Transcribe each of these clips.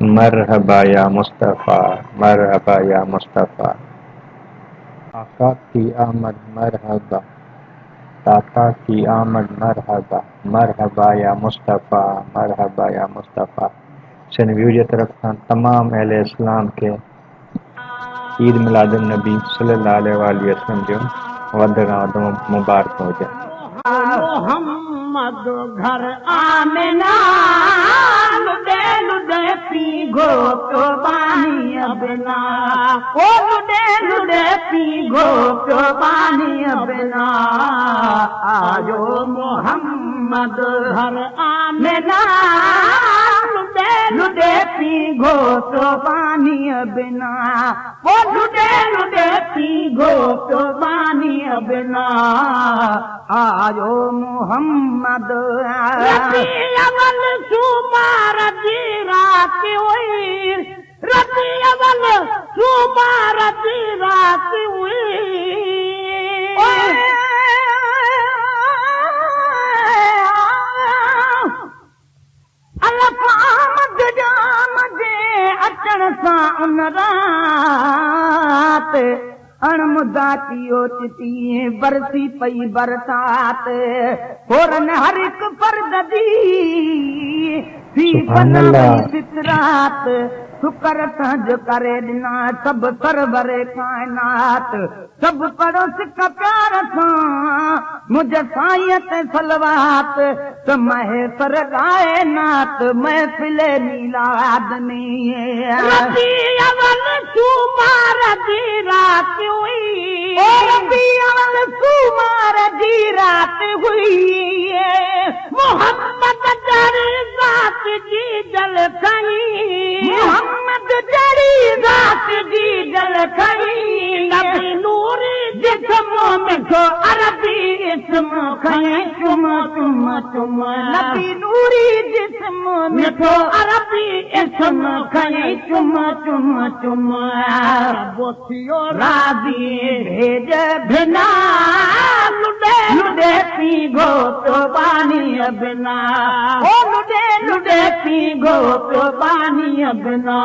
मरहबा या मुस्तफ़ा, मरहबा या मुस्तफ़ा। आका की आमद मरहबा, ताका की आमद मरहबा, मरहबा या मुस्तफ़ा, मरहबा या मुस्तफ़ा। सन व्यू जी तरफ सां तमाम अहले इस्लाम के ईद मिलादुन नबी सल्लल्लाहु अलैहि वसल्लम जो वध खां वधि मुबारक हुजे। मोहम्मद घर आमिना लुडे लुडे पी घोटो बानी अबना, ओ लुडे लुडे पी घोटो बानी अबना। आयो मोहम्मद घर आमिना लुडे लुडे पी घोटो बानी अबना, ओ लुडे लुडे पी घोटो बानी अबना। आयो मोहम्मद रबीअवल सुमार जी रात हुई, रबीअवल सुमार जी रात हुई। अलफ़ामद जाम जे अचण सां उन रात अणमुदाती ओचती बरसी पई बरसात। फोरन हर हिक फर्द दी थी बनाई फितरात। शुक्र तंज करे ॾिना सभु सरवरे काइनात। सभु पड़ोस का प्यार सां मुंहिंजे साईं ते सलवात। त महेसर ॻाए नात महफ़िल मीलाद में। रबीअवल सुमार जी रात हुई, ओ रबीअवल सुमार जी रात हुई। मोहम्मद जड़ी ज़ात जी जल खई, मोहम्मद जड़ी ज़ात जी जल खई। नबी नूरी जिस्म मिठो अरबी इस्म खई चुम चुम चुम। नबी नूरी जिस्म मिठो अरबी इस्म खई चुम चुम चुम। बोथियो राज़ी भेज बिना लुडे लुडे पी घोटो बानी अबना, ओ लुडे लुडे पी घोटो बानी अबना।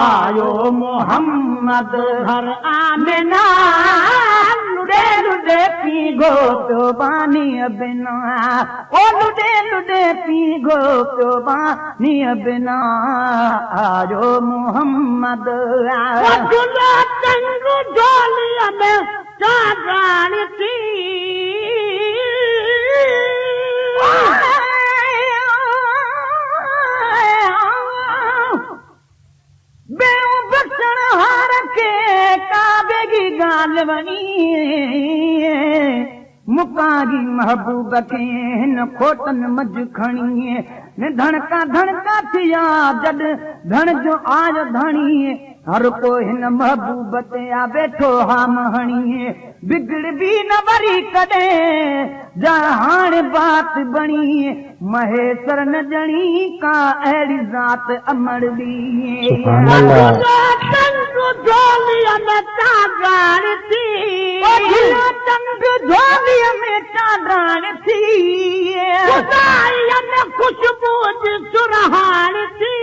आयो मोहम्मद घर आमिना लुडे लुडे पी घोटो बानी अबना, ओ लुडे लुडे पी घोटो बानी अबना। आयो मोहम्मद तंग झोलिया में चादरान थी। बेऊ बसण हार के काबे की गाल बनी। मुकागी महबूब खे हिन खोटन मज खणी। न धड़का धड़का थिया जड धण जो आयो धणी। हर को हिन महबूब ते आ वेठो हाम हणी। बिगड़ भी न वरी कॾहिं जा हाणे बात बणी। महेसर न ॼणी का अहिड़ी ज़ात अमर दी। झोलीअ में चादरान थी, झोलीअ में चादरान थी। खुदाईअ में खुशबू जी सुरहान थी,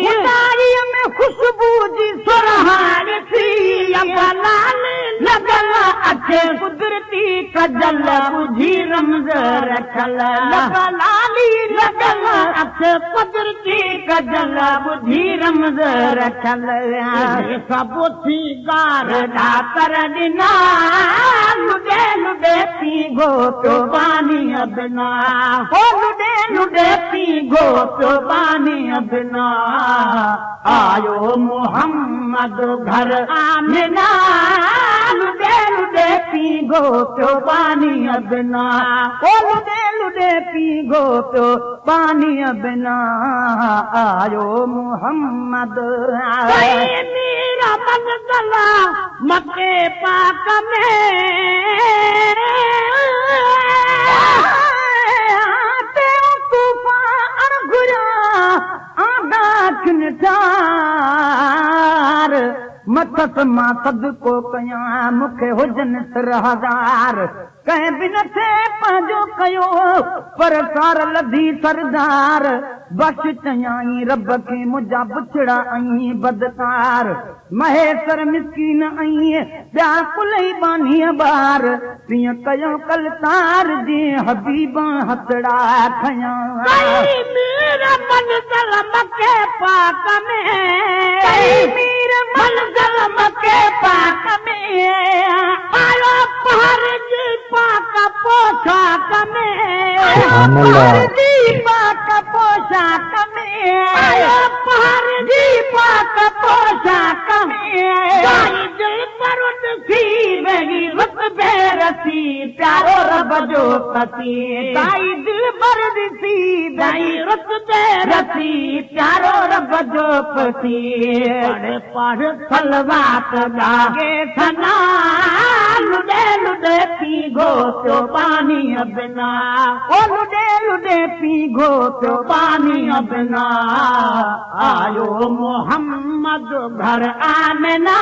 खुदाईअ में खुशबू जी सुरहान थी। लाल लगल अचे कुदरती कजल बुझी रमज़ रखल। लाली लगल अचे कुदरती कजल बुझी रमज़ रखल। सभु थी गार ॾातर ॾिना लुडे लुडे पी घोटो बानी अबना, ओ लुडे लुडे पी घोटो बानी अबना। आयो मोहम्मद घर आमिना लुडे लुडे पी घोटो बानी अबना, ओ लुडे लुडे पी घोटो बानी अबना। आयो मोहम्मद मेरा मन गला मके पाक में। तूफान घुरा आदा खिन ठार मत मस्तस मां सदको कयां मूंखे हुजनि 1000 कंहिं बि न थिए पंहिंजो कयो पर सार लधी सरदार बस चयाई रब खे मुंहिंजा बुछड़ा ऐं बदकार महेश्वर मिसकीन ऐं ॿिया कुलई बानीअ ॿार तीअं कयो कलतार जीअं हबीबा हथड़ा खयां मंज़िल मके पाक में मीर मंज़िल मके पाक में आयो पहाड़ जी पाक पोशाक में पहाड़ जी पाक पोशाक में आयो पहाड़ जी पाक पोशाक में दिल पर थी वही रुत बेरसी प्यारो रब जो पति दाई दिल पर थी दाई रुत बेरसी प्यारो रब जो पति पढ़ सलवात लागे सना लुडे लुडे पी गो तो पानी बिना ओ लुडे लुडे पी गो तो पानी बिना आयो मोहम्मद घर आमना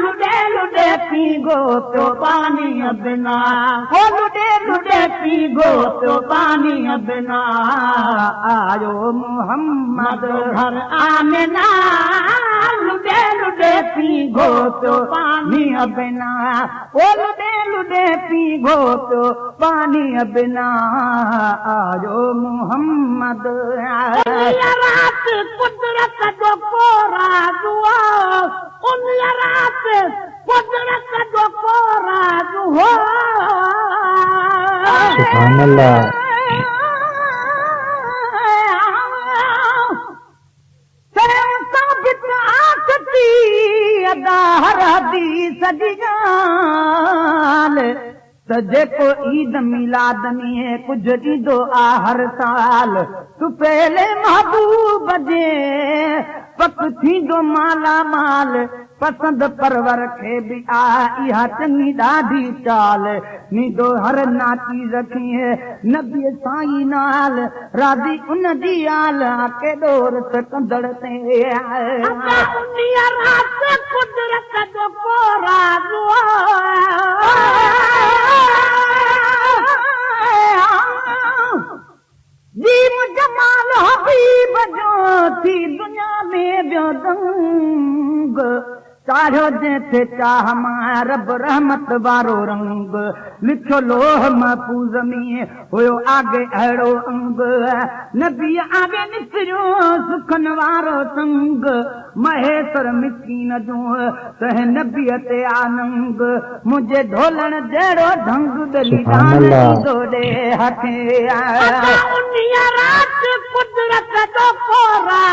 लुडे लुडे पी गो तो पानी बिना ओ लुडे लुडे पी गो तो पानी बिना आयो मोहम्मद घर आमना लुडे लुडे पी गो तो पानी बिना ओ लुडे लुडे पी गो तो पानी बिना आयो मोहम्मद रात कुदरत जो कोरा दुआ उन रात कुदरत जो कोरा दुआ सुभान अल्लाह हर हदीस जी ॻाल्हि त जेको ईद मिलाद में कुझु ॾींदो आ हर साल तूं पहले महबूब जे पक थींदो माला माल पसंद परवर खे बि आ इहा चङी ॾाढी चाल नींदो हर नाची रखी नबी साईं नाल राज़ी उन जी आल केॾो रस कंदड़ ते कुदरत जो कोरा जी जमाल हबीब जो थी दुनिया में ॿियो दंग चाढ़ो जंहिंखे चाह मां रब रहमत वारो रंग लिखियो लोह महफूज़ में हुयो आगे अहिड़ो अंग नबी आगे निकिरियो सुखन वारो संग महेश्वर मिसकीन जो तंहिं नबीअ ते आनंग मुंहिंजे ढोलण जहिड़ो ढंग दली ॾींदो ॾे हथे रात कुदरत जो कोरा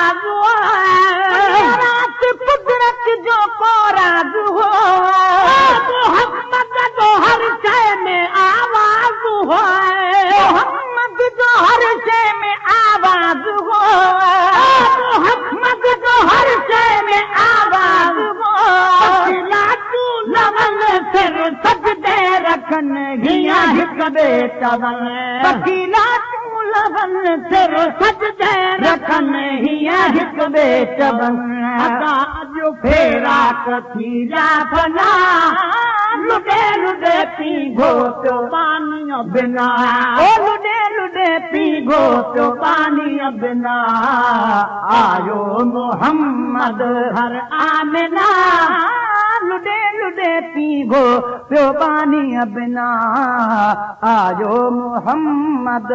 रात कुदरत जो राज हो मोहम्मद जो हर शय में आवाज हो मोहम्मद जो हर शय में आवाज हो मोहम्मद जो हर शय में आवाज हो लाटू लवन सिर सजदे रखन हिया हिक बे चवन पकीला लवन सिर सजदे रखन हिया हिक बे चवन जो फेरा कथी जा फना लुडे लुडे पी गो तो पानी बिना ओ लुडे लुडे पी गो तो पानी बिना आयो मोहम्मद हर आमना लुडे लुडे पी गो तो पानी बिना आयो मोहम्मद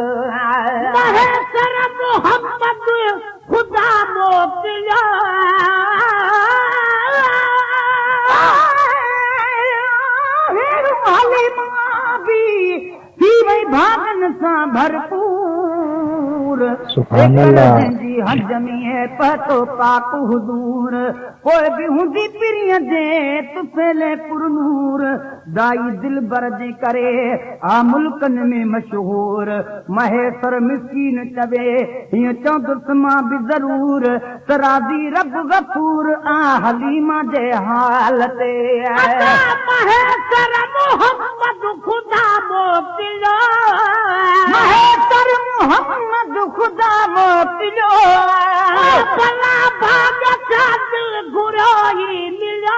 महेश्वर मोहम्मद खुदा मोकिलियो भागन सां भरपूर जी हज में पतो पाक हुजूर कोई बि हूंदी पिरीअ जे तुफेले पुरनूर दाई दिल बर जे करे आ मुल्कन में मशहूर महेश्वर मिसकीन चवे हीअं चवंदुसि मां बि ज़रूर त राज़ी रब गफूर आ हलीमा जे हाल ते महेश्वर मोहम्मद खुदा मोकिलियो महेश्वर मोहम्मद खुदा मोकिलियो भला भाग छा दिल घुरो ई मिलियो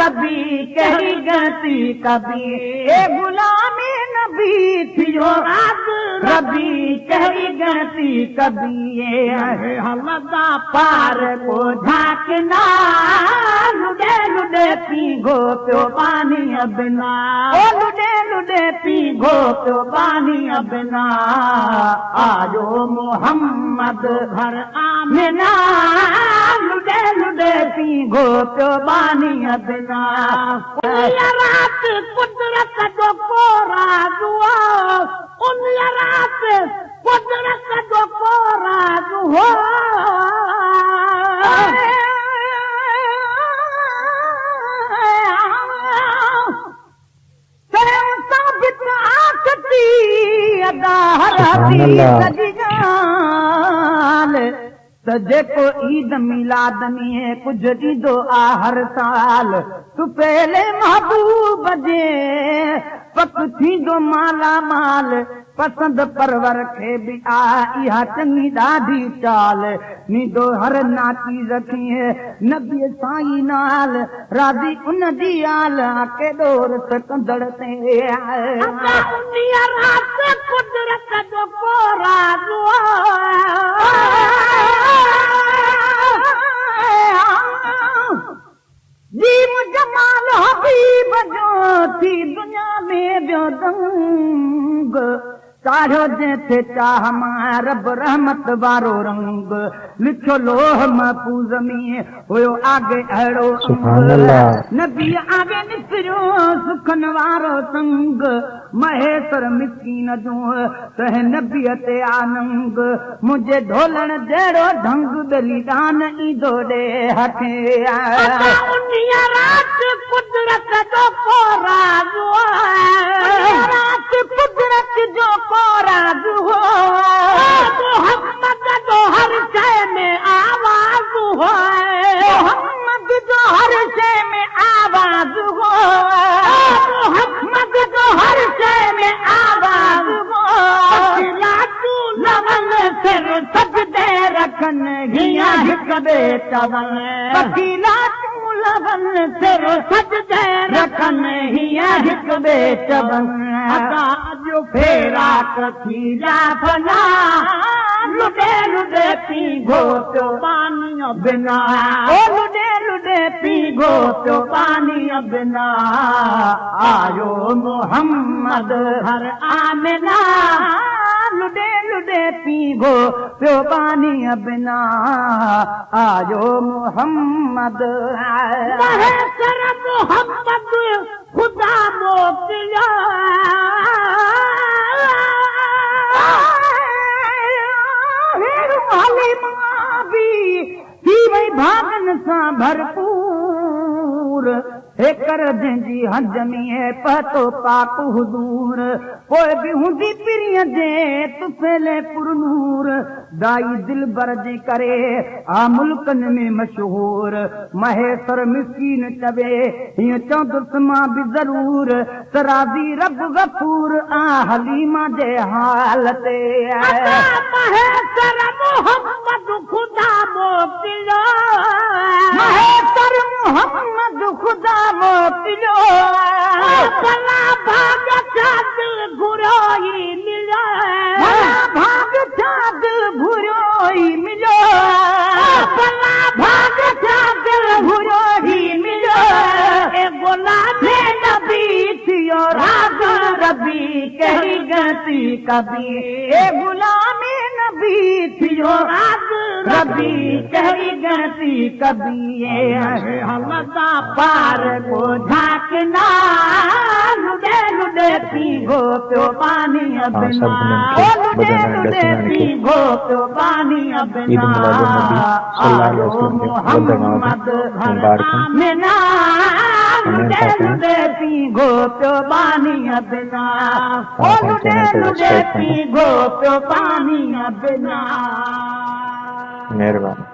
रबी कहिड़ी ॻणती कबी ए गुलामी नबी थियो रबी कहिड़ी ॻणती कबी हलंदा पार को झाकना लुॾे लुॾे पीगो पियो पानी बिना ओ लुॾे लुॾे पीगो पियो पानी बिना आयो मोहम्मद घर आमिना लुॾे लुॾे पीगो पियो पानी बिना रात कुदरत जो को राज़ हो उन रात कुदरत जो को राज़ हो त जेको ईद मिलाद में कुझु ॾींदो आहे हर साल तूं पहले महबूब जे पक थींदो माला माल पसंद परवर खे बि आहे इहा चङी ॾाढी चाल नींदो हर नाची रखीअ नबी साईं नाल राज़ी उन जी आल केॾो रस कंदड़ ते कुदरत जो को राज़ जीव जमाल हबीब जो थी दुनिया में ॿियो दंग चाढ़ो जंहिंखे चाह मां रब रहमत वारो रंग लिखो लोह महफूज़ में हुयो आगे अहिड़ो नबी आगे निकिरियो सुखन वारो संग महेश्वर मिसकीन जो तंहिं नबीअ ते आनंग मुंहिंजे ढोलण जहिड़ो ढंग बलिदान ईंदो ॾे हथे कुदरत जो को राज़ कुदरत जो को राज़ हो मोहम्मद जो हर शइ में आवाज़ हो मोहम्मद जो हर शइ में आवाज़ हो मोहम्मद जो हर शइ में आवाज़ हो लवन सिर सजदे रखन हीअं हिक ॿिए चवनि लवन सिर सजदे रखन हीअं हिक ॿिए चवनि जो फेरा कथी जा भला लुॾे लुॾे पीगो पियो पानी बिना ओ लुॾे लुॾे पीगो पियो पानी बिना आयो मोहम्मद हर आमिना लुॾे लुॾे पीगो पियो पानी बिना आयो मोहम्मद मोहम्मद खुदा मोकिलियो भागन सां भरपूर हेकर जंहिंजी हज में पतो पाक हुजूर पोइ बि हूंदी पिरीअ जे तुफेले पुरनूर दाई दिलबर जे करे आ मुल्कनि में मशहूर महेश्वर मिसकीन चवे हीअं चवंदुसि मां बि ज़रूर तराज़ी रब गफूर आ हलीमा जे हाल ते महेश्वर मोहम्मद खुदा मोकिलियो महेश्वर मोहम्मद खुदा मोकिलियो भला भाग छा दिल घुरो ई मिलियो भला भाग छा दिल घुरो ई मिलियो भला भाग छा दिल घुरो ई मिलियो ए गुलामे नबी थियो राज़ रबी कहिड़ी ॻणती कबी ए गुलामे नबी थियो राज़ रबी कहिड़ी ॻणती कबी हलंदा पार को झाकना लुॾे लुॾे पीगो पियो पानी बिना लुॾे लुॾे पीगो पियो पानी बिना आयो मोहम्मद घर आमिना लुॾे लुॾे पीगो पियो पानी बिना लुॾे लुॾे पीगो पियो पानी बिना मेहरबानी।